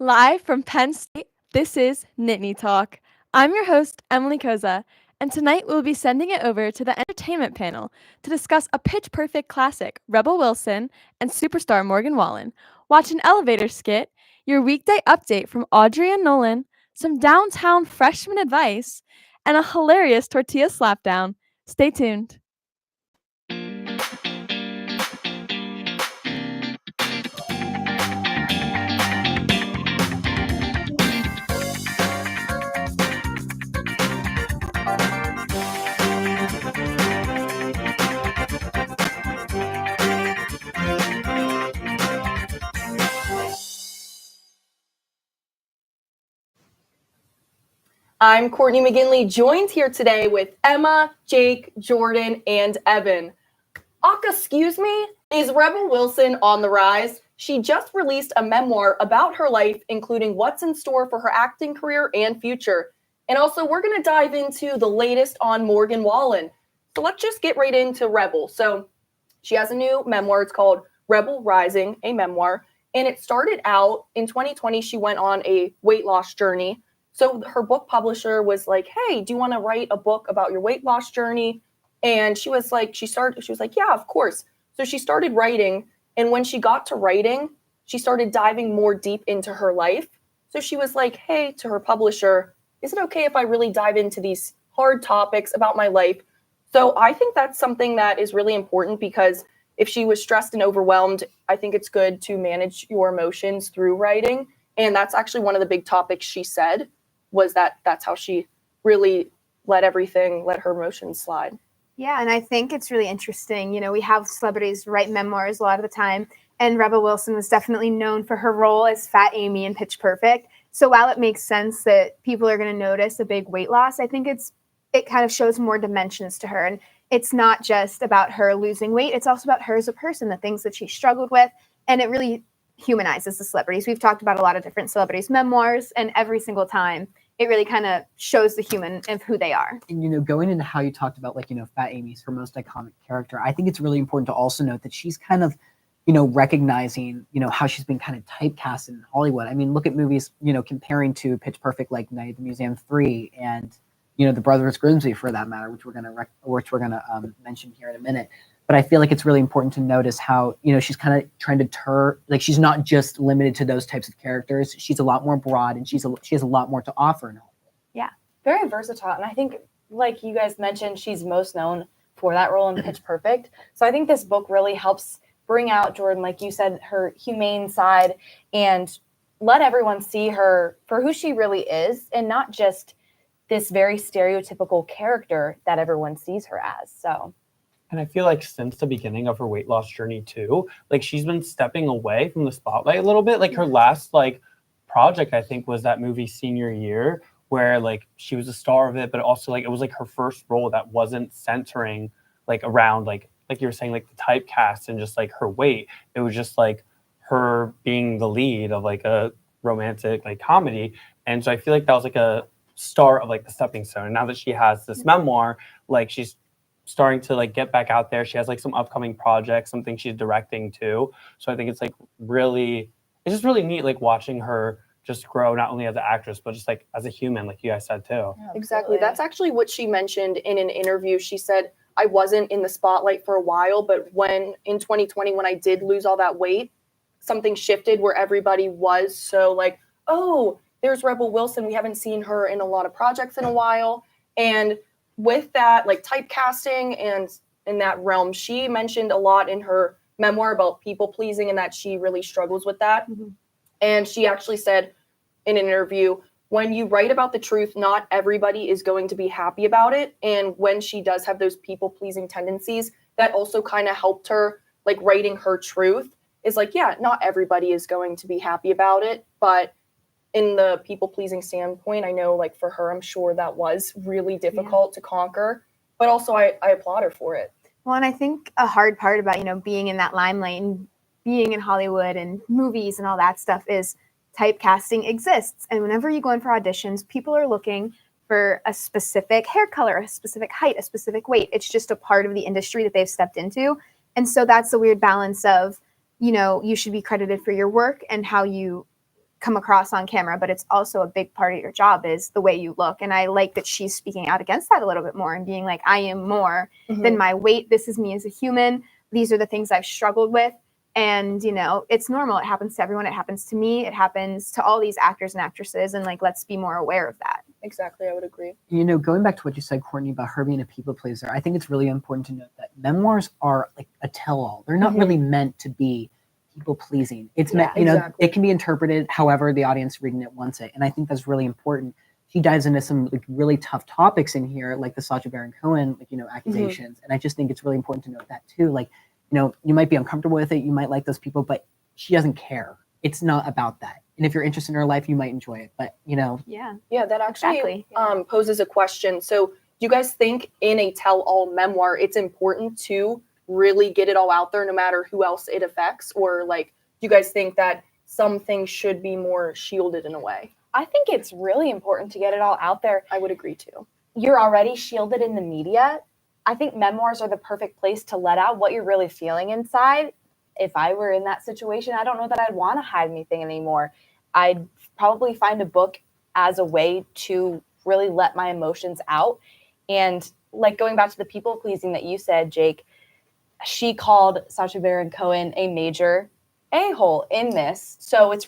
Live from Penn State, this is Nittany Talk. I'm your host, Emily Koza, and tonight we'll be sending it over to the entertainment panel to discuss a pitch perfect classic, Rebel Wilson, and superstar Morgan Wallen. Watch an elevator skit, your weekday update from Audrey and Nolan, some downtown freshman advice, and a hilarious tortilla slapdown. Stay tuned. I'm Courtney McGinley, joined here today with Emma, Jake, Jordan, and Evan. Excuse me, is Rebel Wilson on the rise? She just released a memoir about her life, including what's in store for her acting career and future. And also, we're going to dive into the latest on Morgan Wallen. So let's just get right into Rebel. So she has a new memoir. It's called Rebel Rising, a memoir. And it started out in 2020. She went on a weight loss journey. So her book publisher was like, hey, do you want to write a book about your weight loss journey? And she was like, yeah, of course. So she started writing. And when she got to writing, she started diving more deep into her life. So she was like, hey, to her publisher, is it okay if I really dive into these hard topics about my life? So I think that's something that is really important because if she was stressed and overwhelmed, I think it's good to manage your emotions through writing. And that's actually one of the big topics she said was that's how she really let her emotions slide. Yeah, and I think it's really interesting. You know, we have celebrities write memoirs a lot of the time, and Rebel Wilson was definitely known for her role as Fat Amy in Pitch Perfect. So while it makes sense that people are going to notice a big weight loss, I think it kind of shows more dimensions to her. And it's not just about her losing weight, it's also about her as a person, the things that she struggled with, and it really humanizes the celebrities. We've talked about a lot of different celebrities' memoirs, and every single time it really kind of shows the human of who they are. And, you know, going into how you talked about, like, you know, Fat Amy's her most iconic character, I think it's really important to also note that she's kind of, you know, recognizing, you know, how she's been kind of typecast in Hollywood. I mean, look at movies, you know, comparing to Pitch Perfect, like Night at the Museum 3 and, you know, The Brothers Grimsby, for that matter, which we're gonna mention here in a minute. But I feel like it's really important to notice how, you know, she's kind of trying to she's not just limited to those types of characters. She's a lot more broad, and she has a lot more to offer in Hollywood. Yeah. Very versatile. And I think, like you guys mentioned, she's most known for that role in Pitch Perfect. So I think this book really helps bring out, Jordan, like you said, her humane side and let everyone see her for who she really is and not just this very stereotypical character that everyone sees her as. So. And I feel like since the beginning of her weight loss journey too, like she's been stepping away from the spotlight a little bit. Like her last project, I think, was that movie Senior Year, where like she was a star of it, but also like it was like her first role that wasn't centering like around like you were saying, like the typecast and just like her weight. It was just like her being the lead of like a romantic like comedy. And so I feel like that was like a start of like the stepping stone. And now that she has this memoir, like she's starting to like get back out there. She has like some upcoming projects, something she's directing too. So I think it's like it's just really neat, like watching her just grow, not only as an actress, but just like as a human, like you guys said too. Yeah, exactly. That's actually what she mentioned in an interview. She said, I wasn't in the spotlight for a while, but when in 2020, when I did lose all that weight, something shifted where everybody was so like, oh, there's Rebel Wilson. We haven't seen her in a lot of projects in a while. And with that, like typecasting and in that realm, she mentioned a lot in her memoir about people pleasing and that she really struggles with that. Mm-hmm. And she actually said in an interview, when you write about the truth, not everybody is going to be happy about it. And when she does have those people pleasing tendencies, that also kind of helped her, like writing her truth is like, yeah, not everybody is going to be happy about it, but in the people-pleasing standpoint, I know, like, for her, I'm sure that was really difficult to conquer, but also I applaud her for it. Well, and I think a hard part about, you know, being in that limelight and being in Hollywood and movies and all that stuff is typecasting exists. And whenever you go in for auditions, people are looking for a specific hair color, a specific height, a specific weight. It's just a part of the industry that they've stepped into. And so that's the weird balance of, you know, you should be credited for your work and how you come across on camera, but it's also a big part of your job is the way you look. And I like that she's speaking out against that a little bit more and being like, I am more than my weight. This is me as a human. These are the things I've struggled with. And, you know, it's normal. It happens to everyone. It happens to me. It happens to all these actors and actresses. And like, let's be more aware of that. Exactly. I would agree. You know, going back to what you said, Courtney, about her being a people pleaser, I think it's really important to note that memoirs are like a tell-all. They're not really meant to be people pleasing. It's meant, you know, it can be interpreted however the audience reading it wants it. And I think that's really important. She dives into some like really tough topics in here, like the Sacha Baron Cohen, like, you know, accusations. And I just think it's really important to note that too. Like, you know, you might be uncomfortable with it. You might like those people, but she doesn't care. It's not about that. And if you're interested in her life, you might enjoy it. But, you know. Yeah. Yeah, that actually poses a question. So do you guys think in a tell-all memoir, it's important to really get it all out there no matter who else it affects? Or like, do you guys think that some things should be more shielded in a way? I think it's really important to get it all out there. I would agree too. You're already shielded in the media. I think memoirs are the perfect place to let out what you're really feeling inside. If I were in that situation, I don't know that I'd want to hide anything anymore. I'd probably find a book as a way to really let my emotions out. And like going back to the people pleasing that you said, Jake, she called Sacha Baron Cohen a major a-hole in this. So it's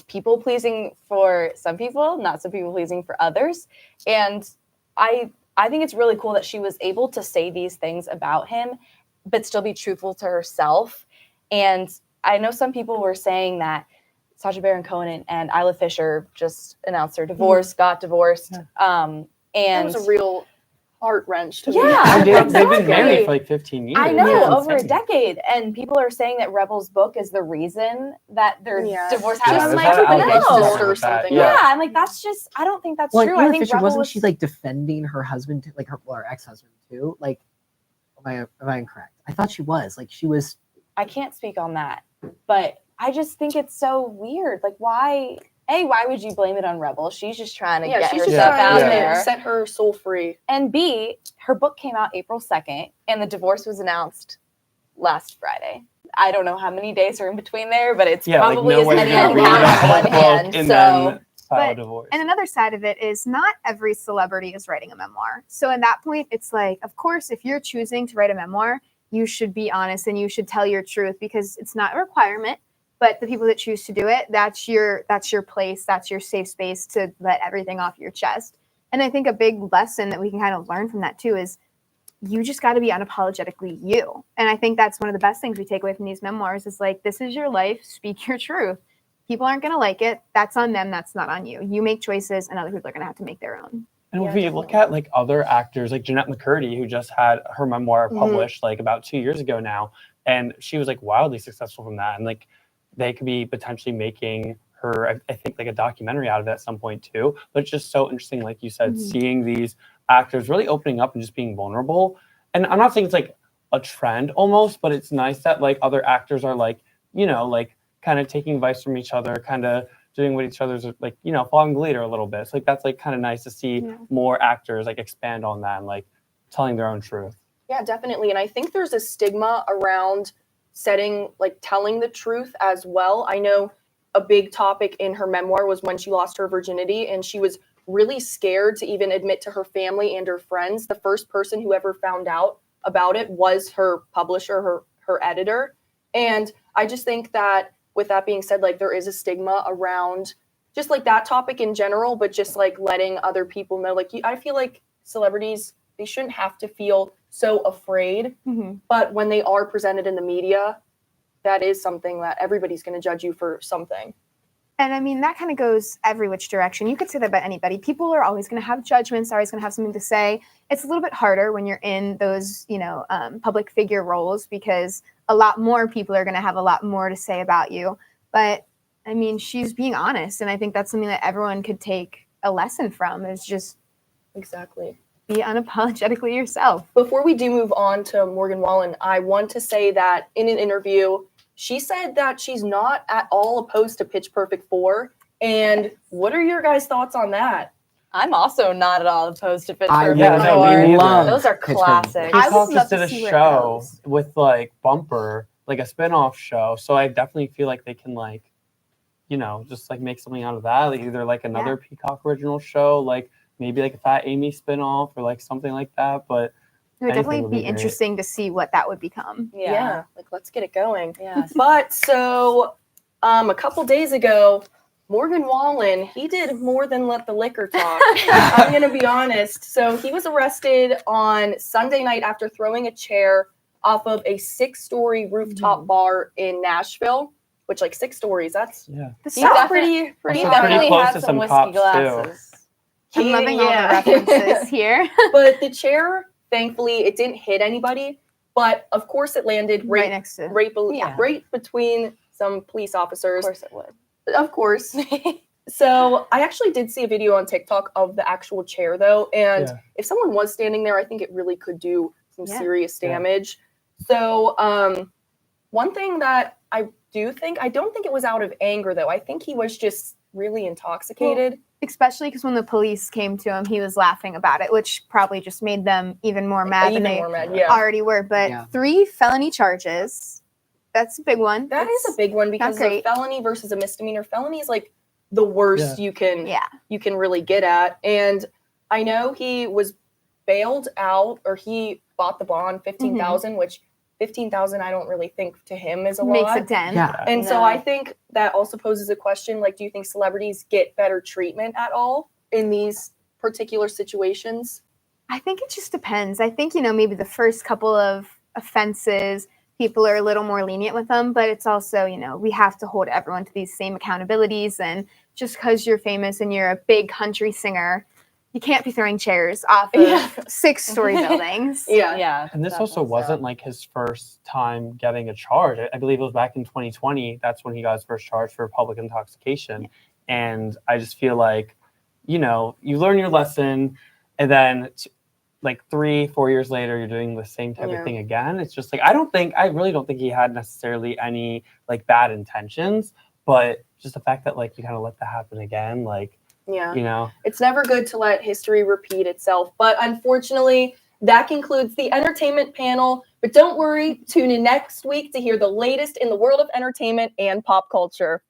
people pleasing for some people, not some people pleasing for others. And I think it's really cool that she was able to say these things about him, but still be truthful to herself. And I know some people were saying that Sacha Baron Cohen and Isla Fisher just announced their divorce, got divorced. And that was a real heart wrench to me. Yeah, they've been married for like 15 years. I know, Yeah, over a decade. And people are saying that Rebel's book is the reason that their divorce happened. I'm like, no. Or something. Yeah, I'm like, that's just, I don't think that's true. I think Fisher, Rebel wasn't she like defending her husband, like her ex-husband too? Like, am I incorrect? I thought she was. Like, she was. I can't speak on that, but I just think it's so weird. Like, why would you blame it on Rebel? She's just trying to get herself out there. Set her soul free. And B, her book came out April 2nd, and the divorce was announced last Friday. I don't know how many days are in between there, but it's probably as many as one hand. So, divorce. And another side of it is not every celebrity is writing a memoir. So in that point, it's like, of course, if you're choosing to write a memoir, you should be honest and you should tell your truth because it's not a requirement. But the people that choose to do it, that's your place, that's your safe space to let everything off your chest. And I think a big lesson that we can kind of learn from that too is you just got to be unapologetically you. And I think that's one of the best things we take away from these memoirs is like, this is your life, speak your truth. People aren't going to like it. That's on them. That's not on you. You make choices and other people are going to have to make their own. And if you look at like other actors, like Jeanette McCurdy, who just had her memoir published like about 2 years ago now, and she was like wildly successful from that. And like they could be potentially making her, I think, like a documentary out of it at some point too. But it's just so interesting, like you said, seeing these actors really opening up and just being vulnerable. And I'm not saying it's like a trend almost, but it's nice that like other actors are like, you know, like kind of taking advice from each other, kind of doing what each other's like, you know, following the leader a little bit. So like that's like kind of nice to see more actors like expand on that and like telling their own truth. Yeah, definitely. And I think there's a stigma around telling the truth as well. I know a big topic in her memoir was when she lost her virginity and she was really scared to even admit to her family and her friends. The first person who ever found out about it was her publisher, her editor. And I just think that with that being said, like there is a stigma around just like that topic in general, but just like letting other people know, like I feel like celebrities, they shouldn't have to feel so afraid, but when they are presented in the media, that is something that everybody's going to judge you for something. And I mean, that kind of goes every which direction. You could say that about anybody. People are always going to have judgments, always going to have something to say. It's a little bit harder when you're in those, public figure roles because a lot more people are going to have a lot more to say about you. But I mean, she's being honest. And I think that's something that everyone could take a lesson from is just exactly be unapologetically yourself. Before we do move on to Morgan Wallen, I want to say that in an interview, she said that she's not at all opposed to Pitch Perfect 4. And what are your guys' thoughts on that? I'm also not at all opposed to Pitch Perfect 4. Those are classics. She also did a show with like Bumper, like a spin-off show. So I definitely feel like they can like just like make something out of that, like either like another Peacock original show, like maybe like a Fat Amy spinoff or like something like that. But It would anything definitely would be be great. interesting to see what that would become. Yeah, like let's get it going. Yeah. But so a couple days ago, Morgan Wallen, he did more than let the liquor talk. I'm going to be honest. So he was arrested on Sunday night after throwing a chair off of a 6-story rooftop bar in Nashville, which like 6 stories, that's The he's South- pretty He Also definitely close had to some some whiskey cops, too. glasses. I'm loving all yeah. the references here. But the chair, thankfully, it didn't hit anybody. But of course, it landed right next to. right between some police Of officers. course it would. Of course. So I actually did see a video on TikTok of the actual chair, though. And if someone was standing there, I think it really could do some serious damage. So one thing that I don't think it was out of anger, though. I think he was just really intoxicated. Well, especially because when the police came to him, he was laughing about it, which probably just made them even more mad than they already were. But 3 felony charges. That's a big one. That is a big one because a felony versus a misdemeanor. Felony is like the worst you can really get at. And I know he was bailed out, or he bought the bond $15,000, which $15,000 I don't really think to him is a lot. Makes a dent. Yeah. And so I think that also poses a question, like, do you think celebrities get better treatment at all in these particular situations? I think it just depends. I think, maybe the first couple of offenses, people are a little more lenient with them, but it's also, we have to hold everyone to these same accountabilities. And just because you're famous and you're a big country singer, you can't be throwing chairs off of 6-story buildings. Yeah. And this also wasn't like his first time getting a charge. I believe it was back in 2020. That's when he got his first charge for public intoxication. Yeah. And I just feel like, you learn your lesson, and then like 3-4 years later, you're doing the same type of thing again. It's just like, I really don't think he had necessarily any like bad intentions, but just the fact that like you kind of let that happen again, like, it's never good to let history repeat itself. But unfortunately, that concludes the entertainment panel. But don't worry, tune in next week to hear the latest in the world of entertainment and pop culture.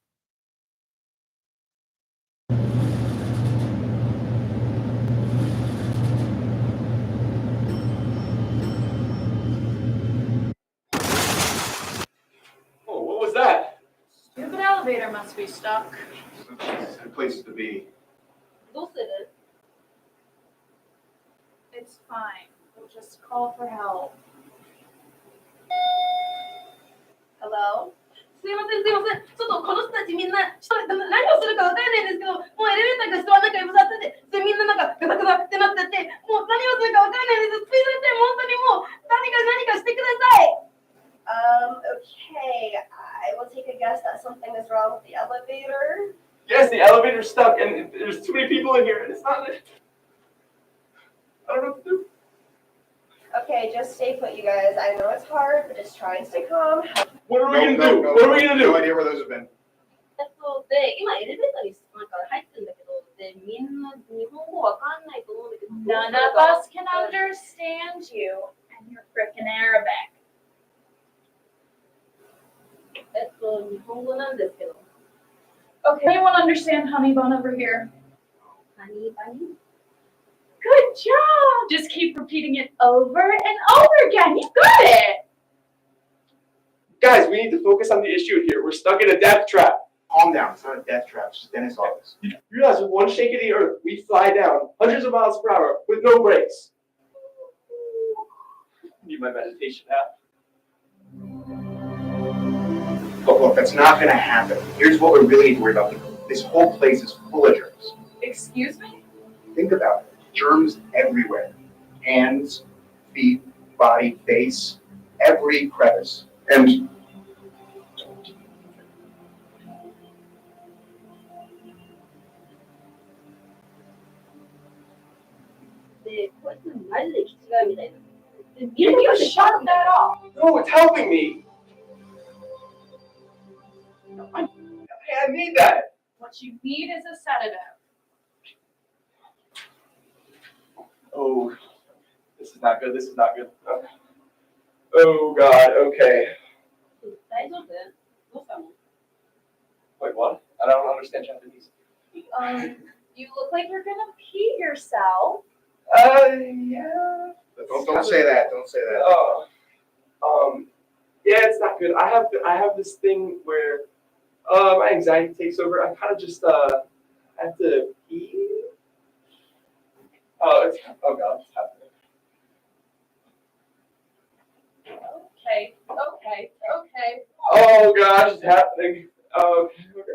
Oh, what was that? Stupid elevator must be stuck. Good place to be. It's fine. We'll just call for help. Hello? すいません。ちょっとこの人たちみんな、何をするかわかんないんですけど、もうエレベーターが人はなんか呼ばさってて、でみんななんかガタガタってなってて、もう何をするかわかんないです。すいません、本当にもう何かしてください。Okay. I will take a guess that something is wrong with the elevator. Yes, the elevator's stuck, and there's too many people in here, and it's not. I don't know what to do. Okay, just stay put, you guys. I know it's hard, but just try and stay calm. What are we gonna do? What are we gonna do? No idea where those have been. で、今エレベーターになんか入ってるんだけど、で、みんな日本語わかんないと思うんだけど。None of us can understand you, and you're frickin' Arabic. 日本語なんですけど。Okay, anyone understand honey bun over here? Honey bunny? Good job! Just keep repeating it over and over again. You got it! Guys, we need to focus on the issue here. We're stuck in a death trap. Calm down. It's not a death trap. It's just Dennis' office. You realize with one shake of the earth, we fly down hundreds of miles per hour with no brakes. Need my meditation app. Look, that's not going to happen. Here's what we really need to worry about. This whole place is full of germs. Excuse me? Think about it. Germs everywhere. Hands, feet, body, face, every crevice. And You shut that off. No, it's helping me. I need that. What you need is a sedative. Oh, this is not good. This is not good. Oh, God. Okay. Wait, what? I understand Japanese. You look like you're gonna pee yourself. Yeah. Don't say that. Don't say that. Yeah, it's not good. I have this thing where my anxiety takes over. I kind of just have to pee. Oh God, it's happening. Okay. Oh gosh, it's happening. Okay.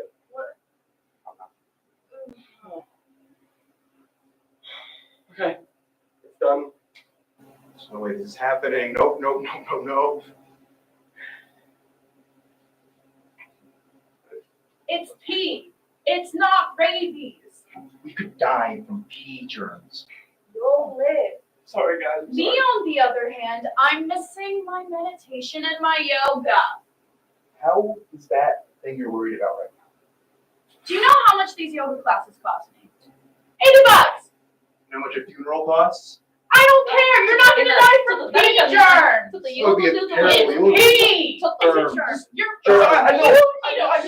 Okay, it's done. There's no way this is happening. Nope. It's pee. It's not rabies. We could die from pee germs. You'll live. Sorry, guys. Me, on the other hand, I'm missing my meditation and my yoga. How is that thing you're worried about right now? Do you know how much these yoga classes cost me? $80. How much a funeral costs? I don't care. You're not gonna die from pee germs. It would be a terrible. It's pee. Germs. You're I know.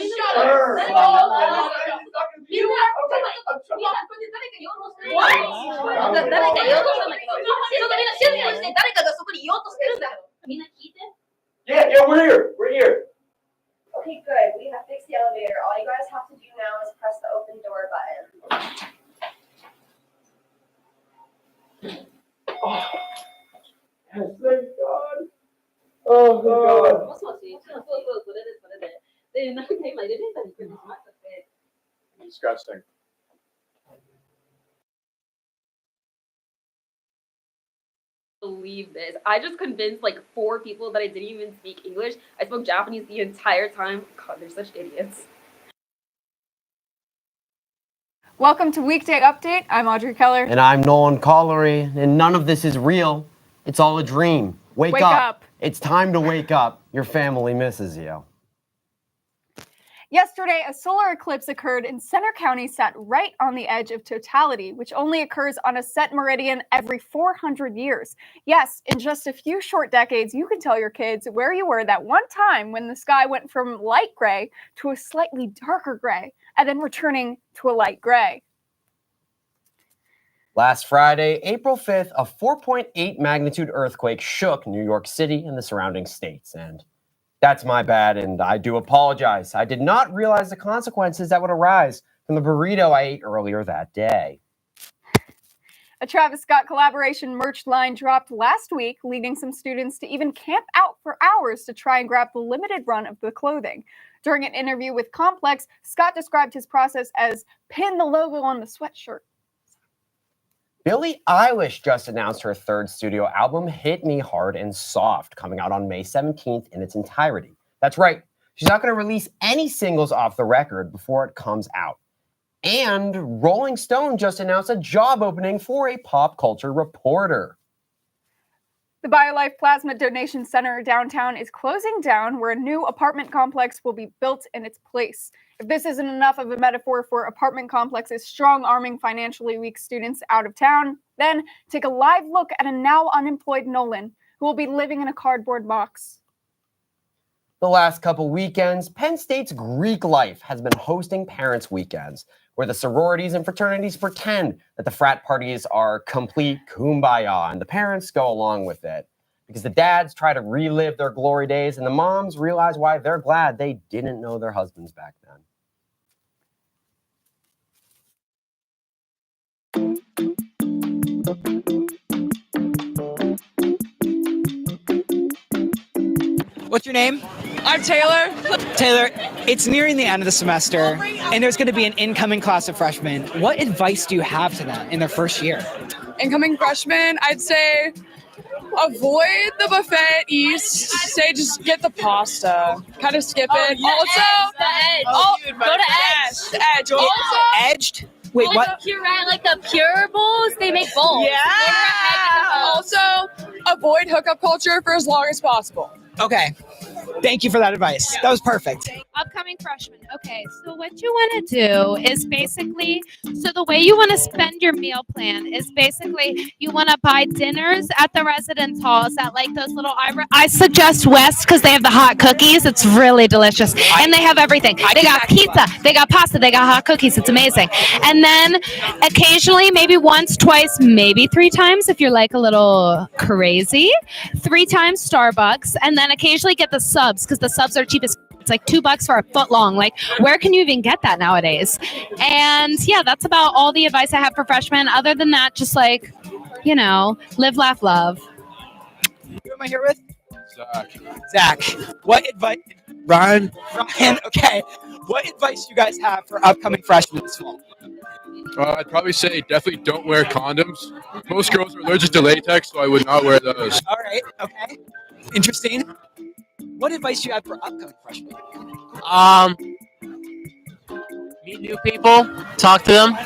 Shut up. Yeah, we're here. Okay, good. We have fixed the elevator. All you guys have to do now is press the open door button. Oh, yes, thank God. Oh, God. Disgusting. Believe this. I just convinced like 4 people that I didn't even speak English. I spoke Japanese the entire time. God, they're such idiots. Welcome to Weekday Update. I'm Audrey Keller. And I'm Nolan Collery, and none of this is real. It's all a dream. Wake up. It's time to wake up. Your family misses you. Yesterday, a solar eclipse occurred in Center County, sat right on the edge of totality, which only occurs on a set meridian every 400 years. Yes, in just a few short decades, you can tell your kids where you were that one time when the sky went from light gray to a slightly darker gray, and then returning to a light gray. Last Friday, April 5th, a 4.8 magnitude earthquake shook New York City and the surrounding states. And that's my bad, and I do apologize. I did not realize the consequences that would arise from the burrito I ate earlier that day. A Travis Scott collaboration merch line dropped last week, leading some students to even camp out for hours to try and grab the limited run of the clothing. During an interview with Complex, Scott described his process as pin the logo on the sweatshirt. Billie Eilish just announced her 3rd studio album, Hit Me Hard and Soft, coming out on May 17th in its entirety. That's right, she's not going to release any singles off the record before it comes out. And Rolling Stone just announced a job opening for a pop culture reporter. The BioLife Plasma Donation Center downtown is closing down, where a new apartment complex will be built in its place. If this isn't enough of a metaphor for apartment complexes strong-arming financially weak students out of town, then take a live look at a now unemployed Nolan, who will be living in a cardboard box. The last couple weekends, Penn State's Greek Life has been hosting Parents' Weekends, where the sororities and fraternities pretend that the frat parties are complete kumbaya, and the parents go along with it. Because the dads try to relive their glory days, and the moms realize why they're glad they didn't know their husbands back then. What's your name? I'm Taylor. Taylor, it's nearing the end of the semester, and there's going to be an incoming class of freshmen. What advice do you have to them in their first year? Incoming freshmen, I'd say avoid the buffet at East. Say just get the pasta. Kind of skip it. Go to Edge. Also, Edged? Wait, what? Pure, like the Pure Bowls, they make bowls. Yeah. Also, avoid hookup culture for as long as possible. Okay. Thank you for that advice. That was perfect. Upcoming freshmen. Okay, so what you want to do is basically, so the way you want to spend your meal plan is basically you want to buy dinners at the residence halls at like those little, I suggest West because they have the hot cookies. It's really delicious. And they have everything. They got pizza, they got pasta, they got hot cookies. It's amazing. And then occasionally, maybe once, twice, maybe 3 times if you're like a little crazy, 3 times Starbucks, and then occasionally get the subs because the subs are cheapest. It's like $2 for a foot long. Like, where can you even get that nowadays? And yeah, that's about all the advice I have for freshmen. Other than that, just like, live, laugh, love. Who am I here with? Zach. What advice? Ryan. Okay. What advice do you guys have for upcoming freshmen this fall? I'd probably say definitely don't wear condoms. Most girls are allergic to latex, so I would not wear those. All right. Okay. Interesting. What advice do you have for upcoming freshmen? Meet new people, talk to them.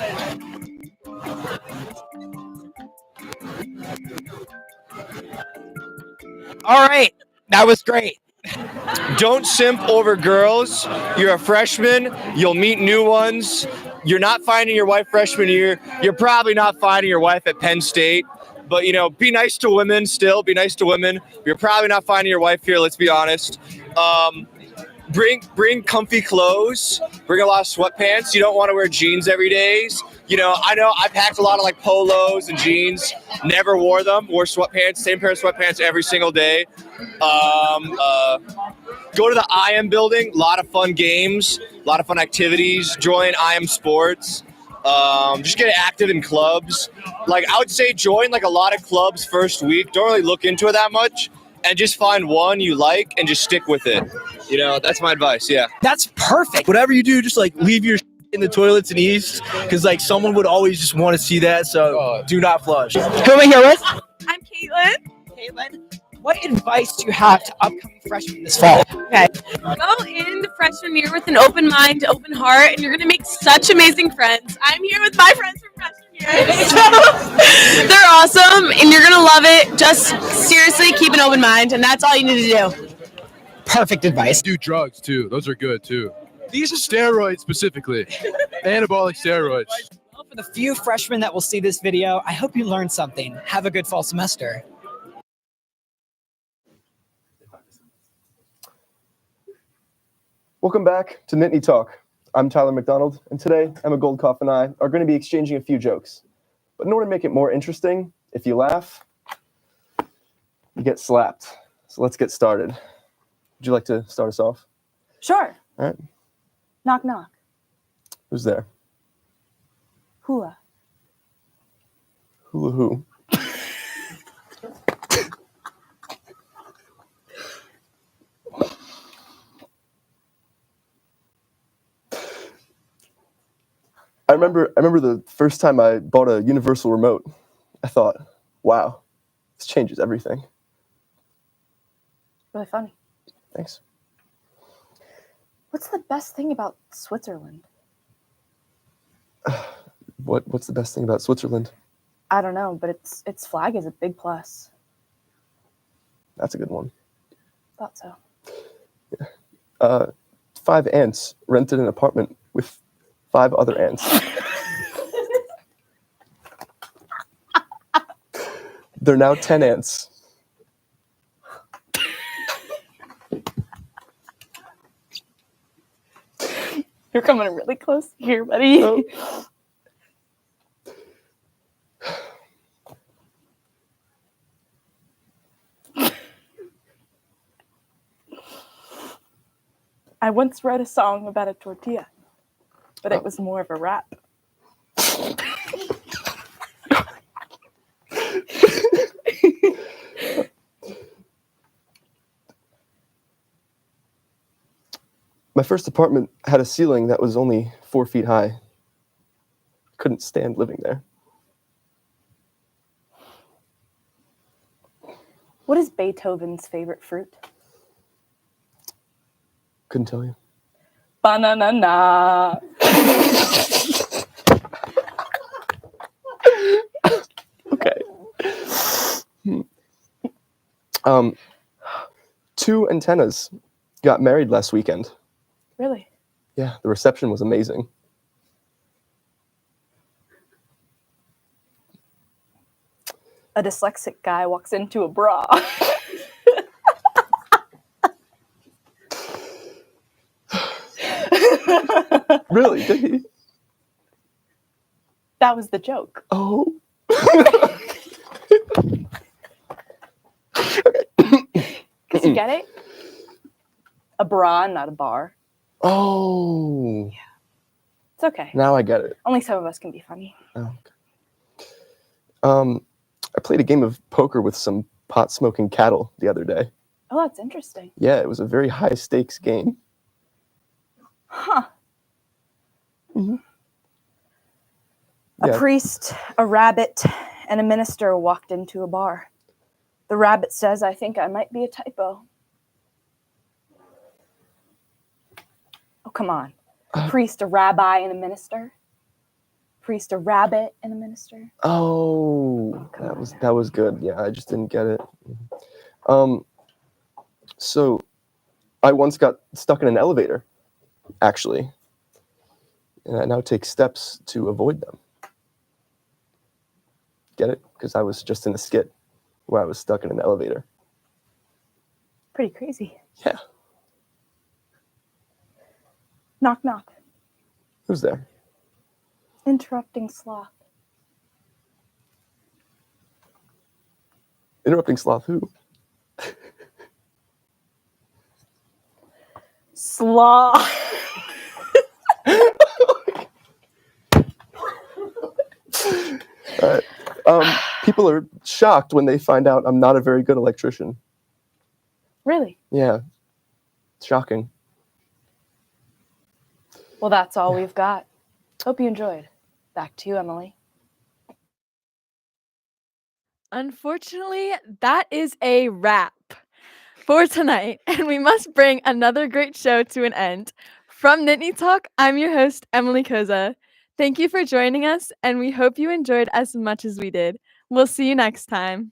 All right, that was great. Don't simp over girls. You're a freshman. You'll meet new ones. You're not finding your wife freshman year. You're probably not finding your wife at Penn State. But, be nice to women still. Be nice to women. You're probably not finding your wife here, let's be honest. Bring comfy clothes. Bring a lot of sweatpants. You don't want to wear jeans every day. I know I packed a lot of like polos and jeans. Never wore them. Wore sweatpants, same pair of sweatpants every single day. Go to the IM building. A lot of fun games. A lot of fun activities. Join IM sports. Just get active in clubs. Like I would say join like a lot of clubs first week. Don't really look into it that much. And just find one you like and just stick with it. That's my advice. Yeah. That's perfect. Whatever you do, just like leave your in the toilets in East because like someone would always just want to see that. So do not flush. Who am I here with? I'm Caitlin. Caitlin, what advice do you have to upcoming freshmen this fall? Okay. Go in the freshman year with an open mind, open heart, and you're going to make such amazing friends. I'm here with my friends from freshman year. So they're awesome, and you're going to love it. Just seriously keep an open mind, and that's all you need to do. Perfect advice. Do drugs, too. Those are good, too. These are steroids, specifically. Anabolic steroids. Well, for the few freshmen that will see this video, I hope you learned something. Have a good fall semester. Welcome back to Nittany Talk. I'm Tyler McDonald, and today Emma Goldkoff and I are going to be exchanging a few jokes. But in order to make it more interesting, if you laugh, you get slapped. So let's get started. Would you like to start us off? Sure. All right. Knock, knock. Who's there? Hula. Hula who? I remember the first time I bought a universal remote. I thought, wow, this changes everything. Really funny. Thanks. What's the best thing about Switzerland? What's the best thing about Switzerland? I don't know, but its flag is a big plus. That's a good one. Thought so. Yeah. 5 ants rented an apartment with 5 other ants. They're now 10 ants. You're coming really close here, buddy. Oh. I once wrote a song about a tortilla, but it was more of a rap. My first apartment had a ceiling that was only 4 feet high. Couldn't stand living there. What is Beethoven's favorite fruit? Couldn't tell you. Banana. Okay. 2 antennas got married last weekend. Really? Yeah, the reception was amazing. A dyslexic guy walks into a bra. Really? Did he? That was the joke. Oh. Did you get it? A bra, not a bar. Oh. It's okay. Now I get it. Only some of us can be funny. Oh, okay. I played a game of poker with some pot-smoking cattle the other day. Oh, that's interesting. Yeah, it was a very high-stakes game. Huh. Mm-hmm. A priest, a rabbit, and a minister walked into a bar. The rabbit says, "I think I might be a typo." Oh, come on. A priest, a rabbi, and a minister. Priest, a rabbit, and a minister. Oh, that was good. Yeah, I just didn't get it. So I once got stuck in an elevator, actually, and I now take steps to avoid them. Get it? Because I was just in a skit where I was stuck in an elevator. Pretty crazy. Yeah. Knock, knock. Who's there? Interrupting sloth. Interrupting sloth who? Sloth. People are shocked when they find out I'm not a very good electrician. Really? Yeah. Shocking. Well, that's all we've got. Hope you enjoyed. Back to you, Emily. Unfortunately, that is a wrap for tonight, and we must bring another great show to an end. From Nittany Talk, I'm your host, Emily Koza. Thank you for joining us, and we hope you enjoyed as much as we did. We'll see you next time.